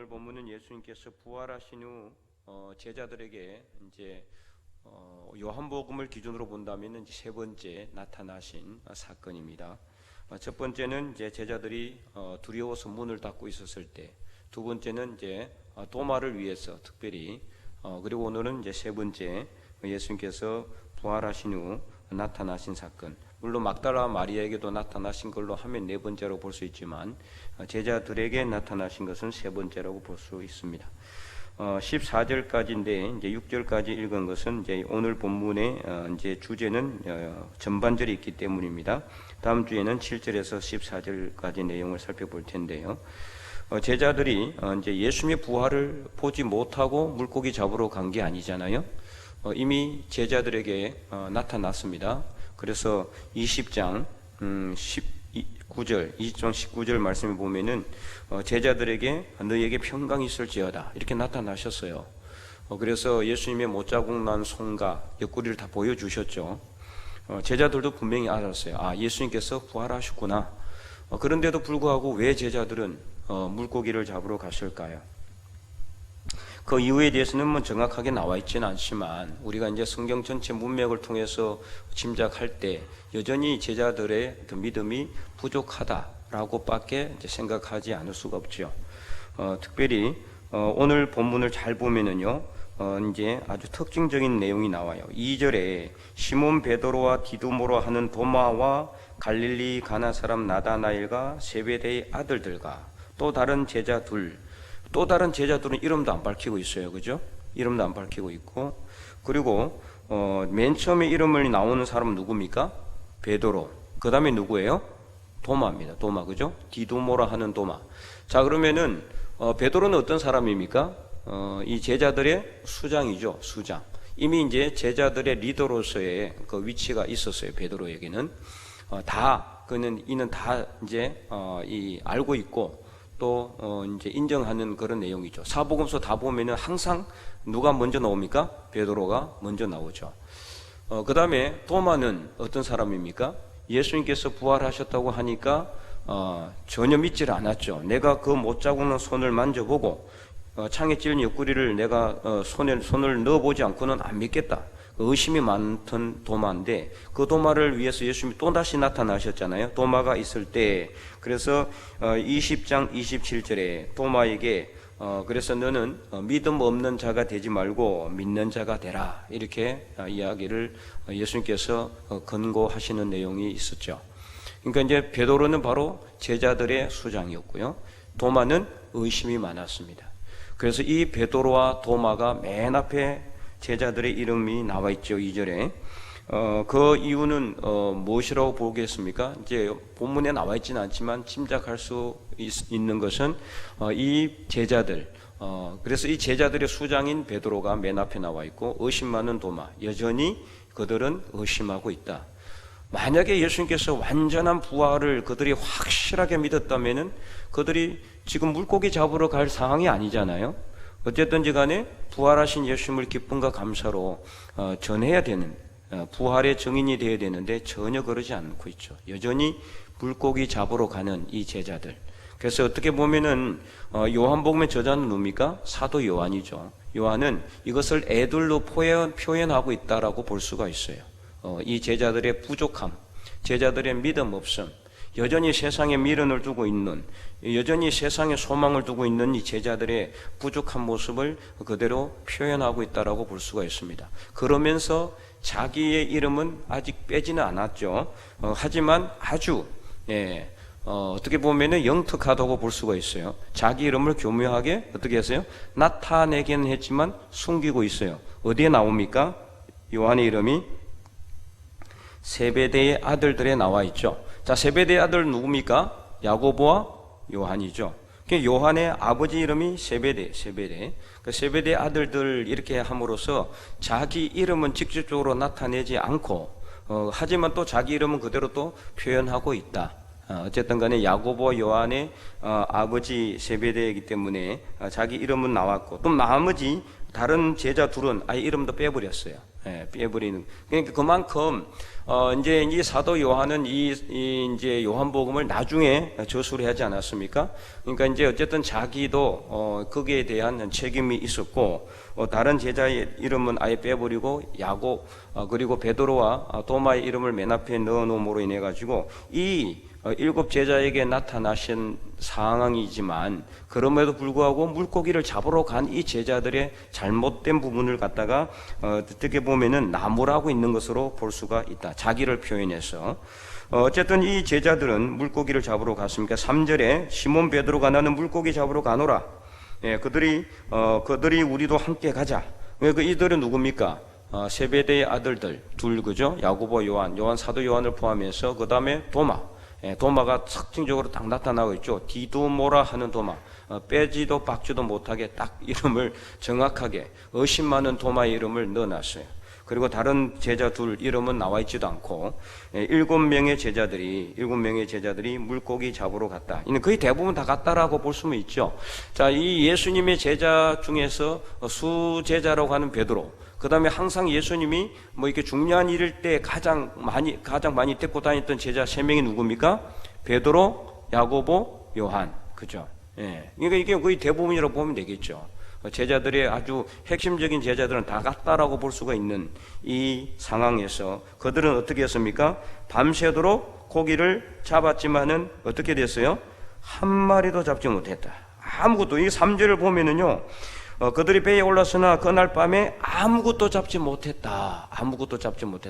오늘 본문은 예수님께서 부활하신 후 제자들에게 이제 요한복음을 기준으로 본다면 이제 세 번째 나타나신 사건입니다. 첫 번째는 이제 제자들이 두려워서 문을 닫고 있었을 때, 두 번째는 이제 도마를 위해서 특별히, 그리고 오늘은 이제 세 번째 예수님께서 부활하신 후 나타나신 사건. 물론 막달라 마리아에게도 나타나신 걸로 하면 네 번째로 볼 수 있지만 제자들에게 나타나신 것은 세 번째라고 볼 수 있습니다. 14절까지인데 이제 6절까지 읽은 것은 이제 오늘 본문의 이제 주제는 전반절이 있기 때문입니다. 다음 주에는 7절에서 14절까지 내용을 살펴볼 텐데요. 제자들이 이제 예수님의 부활을 보지 못하고 물고기 잡으러 간 게 아니잖아요. 이미 제자들에게 나타났습니다. 그래서 20장 19절, 20장 19절 말씀을 보면은 제자들에게 너희에게 평강이 있을지어다 이렇게 나타나셨어요. 그래서 예수님의 못자국 난 손과 옆구리를 다 보여주셨죠. 제자들도 분명히 알았어요. 아, 예수님께서 부활하셨구나. 그런데도 불구하고 왜 제자들은 물고기를 잡으러 갔을까요? 그 이유에 대해서는 뭐 정확하게 나와 있지는 않지만 우리가 이제 성경 전체 문맥을 통해서 짐작할 때 여전히 제자들의 그 믿음이 부족하다라고밖에 이제 생각하지 않을 수가 없죠. 특별히 오늘 본문을 잘 보면은요, 이제 아주 특징적인 내용이 나와요. 2절에 시몬 베드로와 디두모로 하는 도마와 갈릴리 가나 사람 나다나엘과 세베대의 아들들과 또 다른 제자 둘, 또 다른 제자들은 이름도 안 밝히고 있어요. 그죠? 이름도 안 밝히고 있고, 그리고 맨 처음에 이름을 나오는 사람은 누굽니까? 베드로. 그 다음에 누구예요? 도마입니다. 도마. 그죠? 디두모라 하는 도마. 자, 그러면은 베드로는 어떤 사람입니까? 이 제자들의 수장이죠. 수장. 이미 이제 제자들의 리더로서의 그 위치가 있었어요. 베드로에게는 이는 다 이제 알고 있고 또 이제 인정하는 그런 내용이죠. 사복음서 다 보면은 항상 누가 먼저 나옵니까? 베드로가 먼저 나오죠. 그 다음에 도마는 어떤 사람입니까? 예수님께서 부활하셨다고 하니까 전혀 믿지를 않았죠. 내가 그 못자국난 손을 만져보고 창에 찔린 옆구리를 내가 손을 넣어보지 않고는 안 믿겠다. 의심이 많던 도마인데 그 도마를 위해서 예수님이 또다시 나타나셨잖아요. 도마가 있을 때. 그래서 20장 27절에 도마에게 그래서 너는 믿음 없는 자가 되지 말고 믿는 자가 되라 이렇게 이야기를 예수님께서 권고하시는 내용이 있었죠. 그러니까 이제 베드로는 바로 제자들의 수장이었고요, 도마는 의심이 많았습니다. 그래서 이 베드로와 도마가 맨 앞에 제자들의 이름이 나와 있죠. 2절에. 그 이유는 무엇이라고 보겠습니까? 이제 본문에 나와 있지는 않지만 짐작할 수 있는 것은 이 제자들, 그래서 이 제자들의 수장인 베드로가 맨 앞에 나와 있고 의심 많은 도마, 여전히 그들은 의심하고 있다. 만약에 예수님께서 완전한 부활을 그들이 확실하게 믿었다면은 그들이 지금 물고기 잡으러 갈 상황이 아니잖아요. 어쨌든지 간에 부활하신 예수님을 기쁨과 감사로 전해야 되는, 부활의 증인이 되어야 되는데 전혀 그러지 않고 있죠. 여전히 물고기 잡으러 가는 이 제자들. 그래서 어떻게 보면은 요한복음의 저자는 누굽니까? 사도 요한이죠. 요한은 이것을 애들로 표현하고 있다라고 볼 수가 있어요. 이 제자들의 부족함, 제자들의 믿음 없음, 여전히 세상에 미련을 두고 있는, 여전히 세상에 소망을 두고 있는 이 제자들의 부족한 모습을 그대로 표현하고 있다라고 볼 수가 있습니다. 그러면서 자기의 이름은 아직 빼지는 않았죠. 하지만 아주 어떻게 보면은 영특하다고 볼 수가 있어요. 자기 이름을 교묘하게 어떻게 했어요? 나타내기는 했지만 숨기고 있어요. 어디에 나옵니까? 요한의 이름이 세베대의 아들들에 나와 있죠. 자, 세베대의 아들 누굽니까? 야고보와 요한이죠. 요한의 아버지 이름이 세베대. 그 세베대의 아들들 이렇게 함으로써 자기 이름은 직접적으로 나타내지 않고 하지만 또 자기 이름은 그대로 또 표현하고 있다. 어쨌든 간에 야고보와 요한의 아버지 세베대이기 때문에 자기 이름은 나왔고 또 나머지 다른 제자 둘은 아예 이름도 빼버렸어요. 빼버리는. 그러니까 그만큼 이제 이 사도 요한은 이제 요한복음을 나중에 저술을 하지 않았습니까? 그러니까 이제 어쨌든 자기도 거기에 대한 책임이 있었고, 다른 제자의 이름은 아예 빼버리고 야곱 그리고 베드로와 도마의 이름을 맨 앞에 넣어놓음으로 인해 가지고 이 7 제자에게 나타나신 상황이지만, 그럼에도 불구하고 물고기를 잡으러 간 이 제자들의 잘못된 부분을 갖다가 어떻게 보면은 나무라고 있는 것으로 볼 수가 있다. 자기를 표현해서. 어쨌든 이 제자들은 물고기를 잡으러 갔으니까 3절에 시몬 베드로가 나는 물고기 잡으러 가노라. 그들이 우리도 함께 가자. 이들은 누굽니까? 세베대의 아들들 둘, 그죠? 야고보, 요한 사도 요한을 포함해서 그 다음에 도마가 특징적으로 딱 나타나고 있죠. 디두모라 하는 도마, 빼지도 박지도 못하게 딱 이름을 정확하게 의심 많은 도마의 이름을 넣어놨어요. 그리고 다른 제자 둘 이름은 나와 있지도 않고 7명의 제자들이 물고기 잡으러 갔다. 이는 거의 대부분 다 갔다라고 볼 수는 있죠. 자, 이 예수님의 제자 중에서 수제자라고 하는 베드로, 그 다음에 항상 예수님이 뭐 이렇게 중요한 일일 때 가장 많이 데리고 다녔던 제자 3명이 누굽니까? 베드로, 야고보, 요한. 그죠? 그러니까 이게 거의 대부분이라고 보면 되겠죠. 제자들의 아주 핵심적인 제자들은 다 갔다라고 볼 수가 있는 이 상황에서 그들은 어떻게 했습니까? 밤새도록 고기를 잡았지만은 어떻게 됐어요? 한 마리도 잡지 못했다. 아무것도. 이 3절을 보면은요, 그들이 배에 올랐으나 그날 밤에 아무것도 잡지 못했다.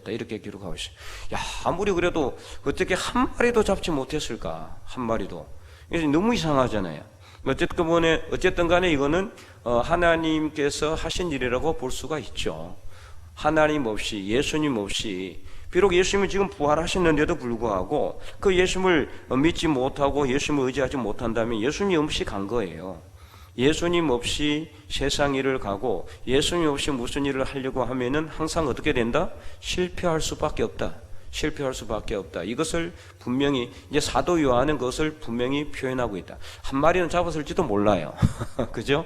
이렇게 기록하고 있어요. 야, 아무리 그래도 어떻게 한 마리도 잡지 못했을까? 한 마리도. 너무 이상하잖아요. 어쨌든 간에 이거는 하나님께서 하신 일이라고 볼 수가 있죠. 하나님 없이, 예수님 없이, 비록 예수님이 지금 부활하셨는데도 불구하고 그 예수님을 믿지 못하고 예수님을 의지하지 못한다면 예수님 없이 간 거예요. 예수님 없이 세상 일을 가고 예수님 없이 무슨 일을 하려고 하면은 항상 어떻게 된다? 실패할 수밖에 없다. 이것을 분명히 이제 사도 요한은 그것을 분명히 표현하고 있다. 한 마리는 잡았을지도 몰라요. 그죠?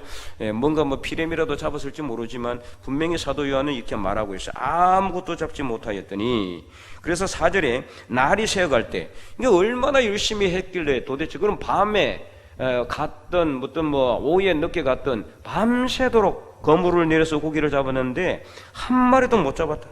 뭔가 피렘이라도 잡았을지 모르지만 분명히 사도 요한은 이렇게 말하고 있어요. 아무것도 잡지 못하였더니. 그래서 4절에 날이 새어갈 때, 이게 얼마나 열심히 했길래 도대체 그럼 밤에 갔던 오후에 늦게 갔던 밤새도록 거물을 내려서 고기를 잡았는데 한 마리도 못 잡았다.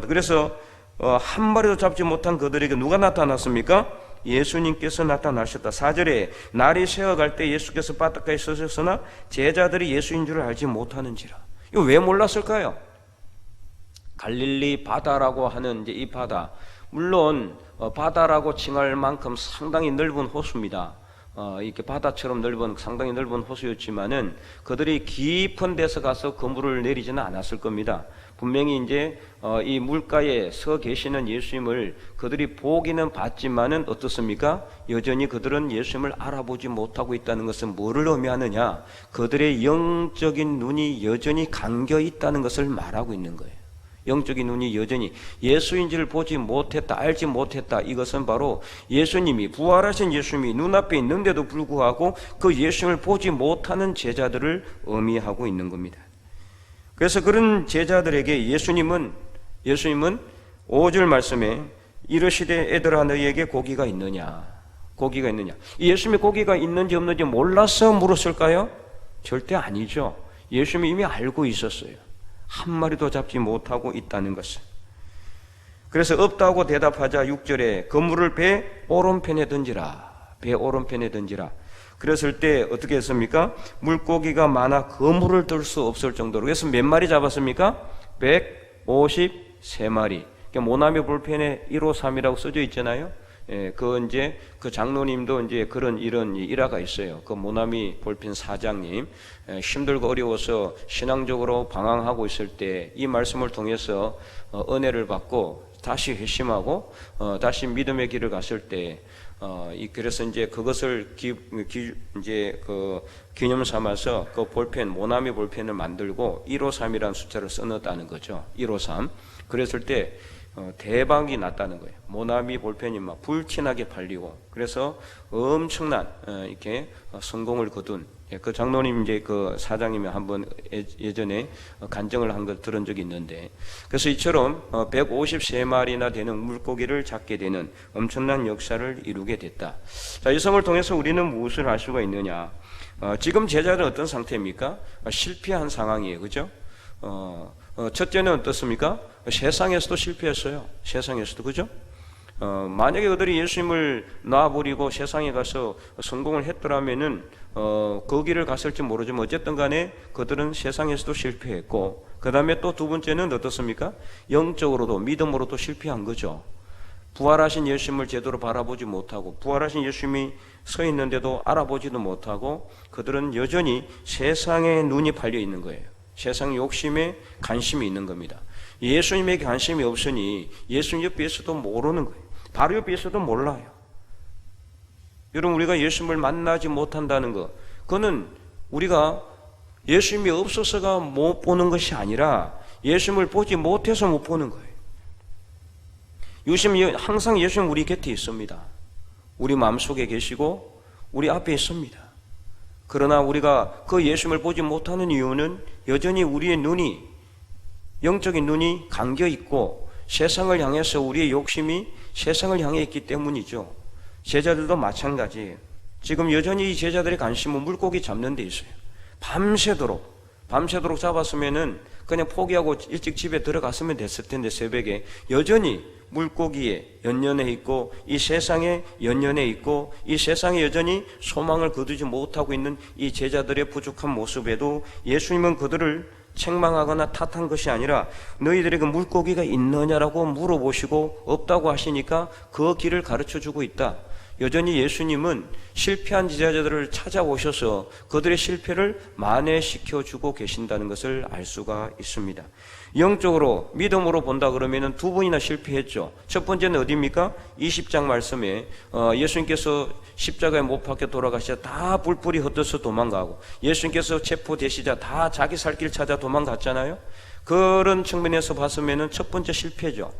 그래서 한 마리도 잡지 못한 그들에게 누가 나타났습니까? 예수님께서 나타나셨다. 4절에 날이 새어갈 때 예수께서 바닷가에 서셨으나 제자들이 예수인 줄 알지 못하는지라. 이거 왜 몰랐을까요? 갈릴리 바다라고 하는 이제 이 바다, 물론 바다라고 칭할 만큼 상당히 넓은 호수입니다. 이렇게 바다처럼 상당히 넓은 호수였지만은 그들이 깊은 데서 가서 그물을 내리지는 않았을 겁니다. 분명히 이제 이 물가에 서 계시는 예수님을 그들이 보기는 봤지만은 어떻습니까? 여전히 그들은 예수님을 알아보지 못하고 있다는 것은 뭐를 의미하느냐? 그들의 영적인 눈이 여전히 감겨 있다는 것을 말하고 있는 거예요. 영적인 눈이 여전히 예수인지를 보지 못했다, 알지 못했다. 이것은 바로 예수님이, 부활하신 예수님이 눈앞에 있는데도 불구하고 그 예수님을 보지 못하는 제자들을 의미하고 있는 겁니다. 그래서 그런 제자들에게 예수님은 5절 말씀에 이르시되 애들아 너희에게 고기가 있느냐. 이 예수님이 고기가 있는지 없는지 몰라서 물었을까요? 절대 아니죠. 예수님이 이미 알고 있었어요. 한 마리도 잡지 못하고 있다는 것을. 그래서 없다고 대답하자 6절에 그물을 배 오른편에 던지라. 그랬을 때 어떻게 했습니까? 물고기가 많아 그물을 들 수 없을 정도로. 그래서 몇 마리 잡았습니까? 153마리. 그러니까 모나미 볼펜에 153이라고 써져 있잖아요. 그 장로님도 이제 이런 일화가 있어요. 그 모나미 볼펜 사장님, 힘들고 어려워서 신앙적으로 방황하고 있을 때 이 말씀을 통해서 은혜를 받고 다시 회심하고 다시 믿음의 길을 갔을 때 그래서 이제 그것을 기념 삼아서 그 볼펜, 모나미 볼펜을 만들고 153이라는 숫자를 써놨다는 거죠. 153. 그랬을 때 대박이 났다는 거예요. 모나미 볼펜이 막 불티나게 팔리고, 그래서 엄청난 이렇게 성공을 거둔, 그 장로님 이제 그 사장님이 한번 예전에 간증을 한 걸 들은 적이 있는데, 그래서 이처럼 153마리나 되는 물고기를 잡게 되는 엄청난 역사를 이루게 됐다. 자, 이 성을 통해서 우리는 무엇을 알 수가 있느냐? 지금 제자들은 어떤 상태입니까? 실패한 상황이에요, 그죠? 첫째는 어떻습니까? 세상에서도 실패했어요. 세상에서도, 그죠? 만약에 그들이 예수님을 놔버리고 세상에 가서 성공을 했더라면은 거기를 갔을지 모르지만 어쨌든 간에 그들은 세상에서도 실패했고, 그 다음에 또 두 번째는 어떻습니까? 영적으로도 믿음으로도 실패한 거죠. 부활하신 예수님을 제대로 바라보지 못하고, 부활하신 예수님이 서 있는데도 알아보지도 못하고, 그들은 여전히 세상에 눈이 팔려 있는 거예요. 세상 욕심에 관심이 있는 겁니다. 예수님에게 관심이 없으니 예수님 옆에 있어도 모르는 거예요. 바로 옆에 있어도 몰라요. 여러분, 우리가 예수님을 만나지 못한다는 것, 그거는 우리가 예수님이 없어서가 못 보는 것이 아니라 예수님을 보지 못해서 못 보는 거예요. 항상 예수님 우리 곁에 있습니다. 우리 마음속에 계시고 우리 앞에 있습니다. 그러나 우리가 그 예수님을 보지 못하는 이유는 여전히 우리의 눈이, 영적인 눈이 감겨 있고 세상을 향해서 우리의 욕심이 세상을 향해 있기 때문이죠. 제자들도 마찬가지예요. 지금 여전히 이 제자들의 관심은 물고기 잡는 데 있어요. 밤새도록 잡았으면은 그냥 포기하고 일찍 집에 들어갔으면 됐을 텐데, 새벽에 여전히 물고기에 연연해 있고 이 세상에 연연해 있고 이 세상에 여전히 소망을 거두지 못하고 있는 이 제자들의 부족한 모습에도 예수님은 그들을 책망하거나 탓한 것이 아니라 너희들에게 물고기가 있느냐라고 물어보시고 없다고 하시니까 그 길을 가르쳐주고 있다. 여전히 예수님은 실패한 제자들을 찾아오셔서 그들의 실패를 만회시켜주고 계신다는 것을 알 수가 있습니다. 영적으로 믿음으로 본다 그러면 두 번이나 실패했죠. 첫 번째는 어디입니까? 20장 말씀에 예수님께서 십자가에 못 박혀 돌아가시자 다 뿔뿔이 흩어서 도망가고, 예수님께서 체포되시자 다 자기 살 길 찾아 도망갔잖아요. 그런 측면에서 봤으면 첫 번째 실패죠.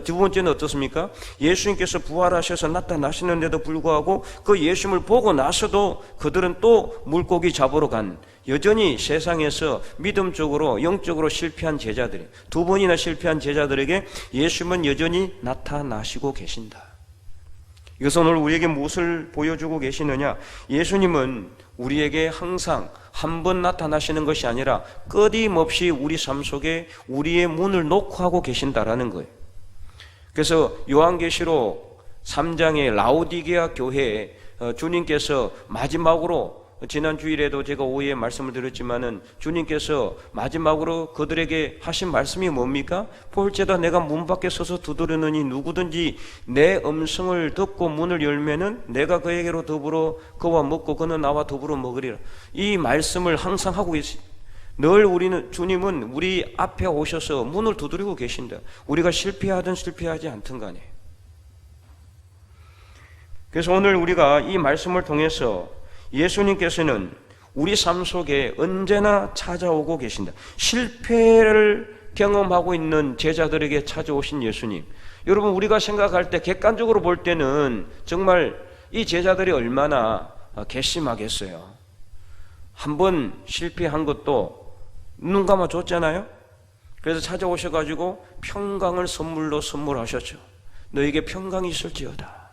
두 번째는 어떻습니까? 예수님께서 부활하셔서 나타나시는데도 불구하고 그 예수님을 보고 나서도 그들은 또 물고기 잡으러 간, 여전히 세상에서 믿음적으로 영적으로 실패한 제자들이, 두 번이나 실패한 제자들에게 예수님은 여전히 나타나시고 계신다. 이것은 오늘 우리에게 무엇을 보여주고 계시느냐? 예수님은 우리에게 항상 한 번 나타나시는 것이 아니라 끊임없이 우리 삶 속에 우리의 문을 녹화하고 계신다라는 거예요. 그래서 요한계시록 3장의 라오디게아 교회에 주님께서 마지막으로, 지난 주일에도 제가 오후에 말씀을 드렸지만은 주님께서 마지막으로 그들에게 하신 말씀이 뭡니까? 볼지어다 내가 문 밖에 서서 두드리느니 누구든지 내 음성을 듣고 문을 열면은 내가 그에게로 더불어 그와 먹고 그는 나와 더불어 먹으리라. 이 말씀을 항상 하고 계시. 늘 우리는, 주님은 우리 앞에 오셔서 문을 두드리고 계신다. 우리가 실패하든 실패하지 않든 간에. 그래서 오늘 우리가 이 말씀을 통해서 예수님께서는 우리 삶 속에 언제나 찾아오고 계신다. 실패를 경험하고 있는 제자들에게 찾아오신 예수님. 여러분, 우리가 생각할 때, 객관적으로 볼 때는 정말 이 제자들이 얼마나 괘씸하겠어요. 한번 실패한 것도 눈 감아 줬잖아요. 그래서 찾아오셔가지고 평강을 선물하셨죠. 너에게 평강이 있을지어다.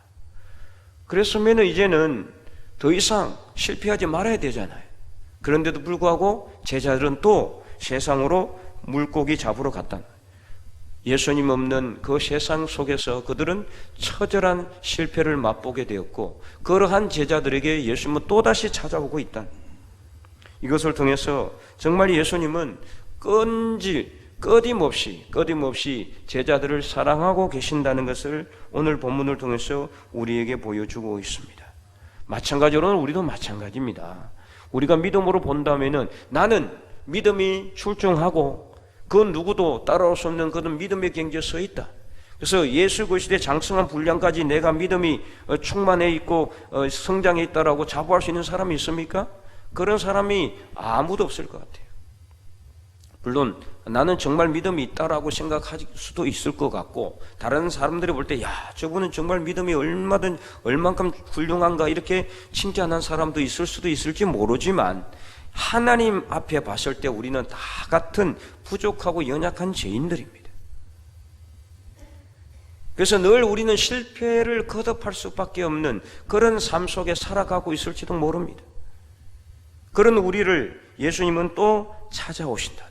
그랬으면 이제는 더 이상 실패하지 말아야 되잖아요. 그런데도 불구하고 제자들은 또 세상으로 물고기 잡으러 갔다. 예수님 없는 그 세상 속에서 그들은 처절한 실패를 맛보게 되었고, 그러한 제자들에게 예수님은 또다시 찾아오고 있다. 이것을 통해서 정말 예수님은 끊임없이 제자들을 사랑하고 계신다는 것을 오늘 본문을 통해서 우리에게 보여주고 있습니다. 마찬가지로는 우리도 마찬가지입니다. 우리가 믿음으로 본다면은, 나는 믿음이 출중하고 그 누구도 따라올 수 없는 그런 믿음의 경지에 서 있다. 그래서 예수 그리스도의 장성한 분량까지 내가 믿음이 충만해 있고 성장해 있다라고 자부할 수 있는 사람이 있습니까? 그런 사람이 아무도 없을 것 같아요. 물론 나는 정말 믿음이 있다라고 생각할 수도 있을 것 같고, 다른 사람들이 볼 때 야, 저분은 정말 믿음이 얼만큼 훌륭한가 이렇게 칭찬한 사람도 있을 수도 있을지 모르지만, 하나님 앞에 봤을 때 우리는 다 같은 부족하고 연약한 죄인들입니다. 그래서 늘 우리는 실패를 거듭할 수밖에 없는 그런 삶 속에 살아가고 있을지도 모릅니다. 그런 우리를 예수님은 또 찾아오신다.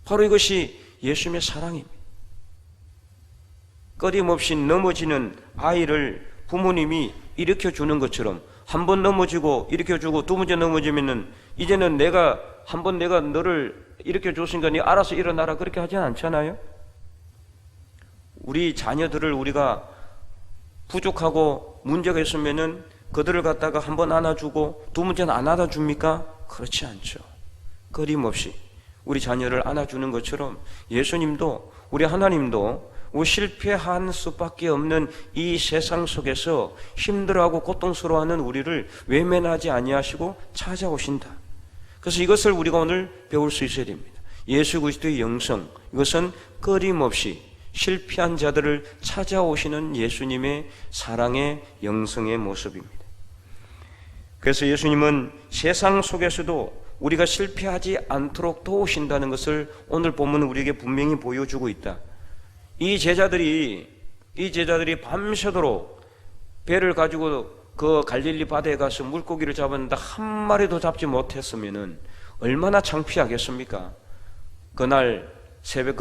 바로 이것이 예수님의 사랑입니다. 끊임없이 넘어지는 아이를 부모님이 일으켜주는 것처럼, 한 번 넘어지고 일으켜주고 두 번째 넘어지면은 이제는 내가 너를 일으켜줬으니까 네 알아서 일어나라, 그렇게 하지 않잖아요. 우리 자녀들을 우리가 부족하고 문제가 있으면은 그들을 갖다가 한 번 안아주고 두 번째는 안 안아줍니까? 그렇지 않죠. 끊임없이 우리 자녀를 안아주는 것처럼 예수님도, 우리 하나님도 실패한 수밖에 없는 이 세상 속에서 힘들어하고 고통스러워하는 우리를 외면하지 아니하시고 찾아오신다. 그래서 이것을 우리가 오늘 배울 수 있어야 됩니다. 예수 그리스도의 영성, 이것은 끊임없이 실패한 자들을 찾아오시는 예수님의 사랑의 영성의 모습입니다. 그래서 예수님은 세상 속에서도 우리가 실패하지 않도록 도우신다는 것을 오늘 본문은 우리에게 분명히 보여주고 있다. 이 제자들이 밤새도록 배를 가지고 그 갈릴리 바다에 가서 물고기를 잡았는데 한 마리도 잡지 못했으면은 얼마나 창피하겠습니까? 그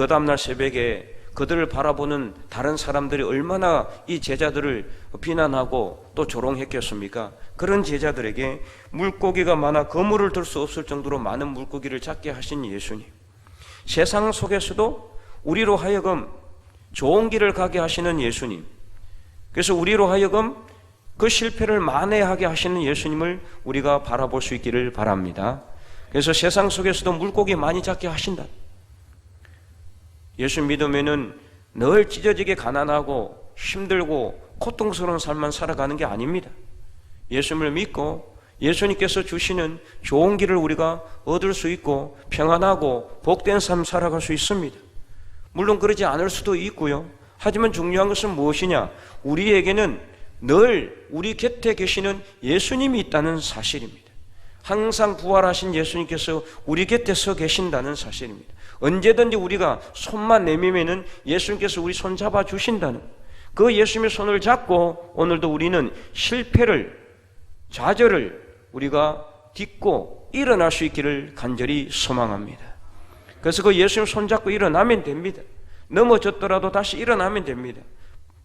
다음날 새벽에 그들을 바라보는 다른 사람들이 얼마나 이 제자들을 비난하고 또 조롱했겠습니까? 그런 제자들에게 물고기가 많아 그물을 들 수 없을 정도로 많은 물고기를 잡게 하신 예수님, 세상 속에서도 우리로 하여금 좋은 길을 가게 하시는 예수님, 그래서 우리로 하여금 그 실패를 만회하게 하시는 예수님을 우리가 바라볼 수 있기를 바랍니다. 그래서 세상 속에서도 물고기 많이 잡게 하신다. 예수 믿으면은 늘 찢어지게 가난하고 힘들고 고통스러운 삶만 살아가는 게 아닙니다. 예수님을 믿고 예수님께서 주시는 좋은 길을 우리가 얻을 수 있고 평안하고 복된 삶 살아갈 수 있습니다. 물론 그러지 않을 수도 있고요. 하지만 중요한 것은 무엇이냐? 우리에게는 늘 우리 곁에 계시는 예수님이 있다는 사실입니다. 항상 부활하신 예수님께서 우리 곁에 서 계신다는 사실입니다. 언제든지 우리가 손만 내밀면은 예수님께서 우리 손 잡아 주신다는, 그 예수님의 손을 잡고 오늘도 우리는 실패를, 좌절을 우리가 딛고 일어날 수 있기를 간절히 소망합니다. 그래서 그 예수님 손 잡고 일어나면 됩니다. 넘어졌더라도 다시 일어나면 됩니다.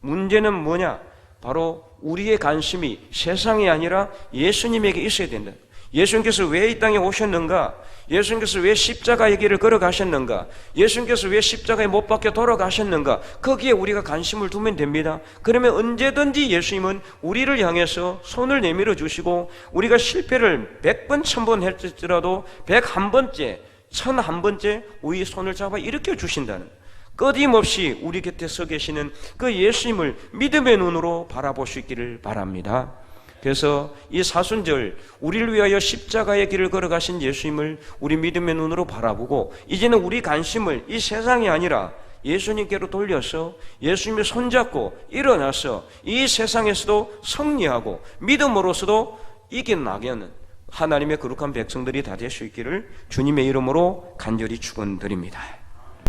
문제는 뭐냐? 바로 우리의 관심이 세상이 아니라 예수님에게 있어야 된다. 예수님께서 왜 이 땅에 오셨는가? 예수님께서 왜 십자가의 길을 걸어가셨는가? 예수님께서 왜 십자가에 못 박혀 돌아가셨는가? 거기에 우리가 관심을 두면 됩니다. 그러면 언제든지 예수님은 우리를 향해서 손을 내밀어 주시고, 우리가 실패를 100번, 1000번 했을지라도 101번째, 1001번째 우리 손을 잡아 일으켜 주신다는, 끊임없이 우리 곁에 서 계시는 그 예수님을 믿음의 눈으로 바라볼 수 있기를 바랍니다. 그래서 이 사순절 우리를 위하여 십자가의 길을 걸어가신 예수님을 우리 믿음의 눈으로 바라보고, 이제는 우리 관심을 이 세상이 아니라 예수님께로 돌려서 예수님을 손잡고 일어나서 이 세상에서도 승리하고 믿음으로서도 이겨나가는 하나님의 거룩한 백성들이 다 될 수 있기를 주님의 이름으로 간절히 축원드립니다.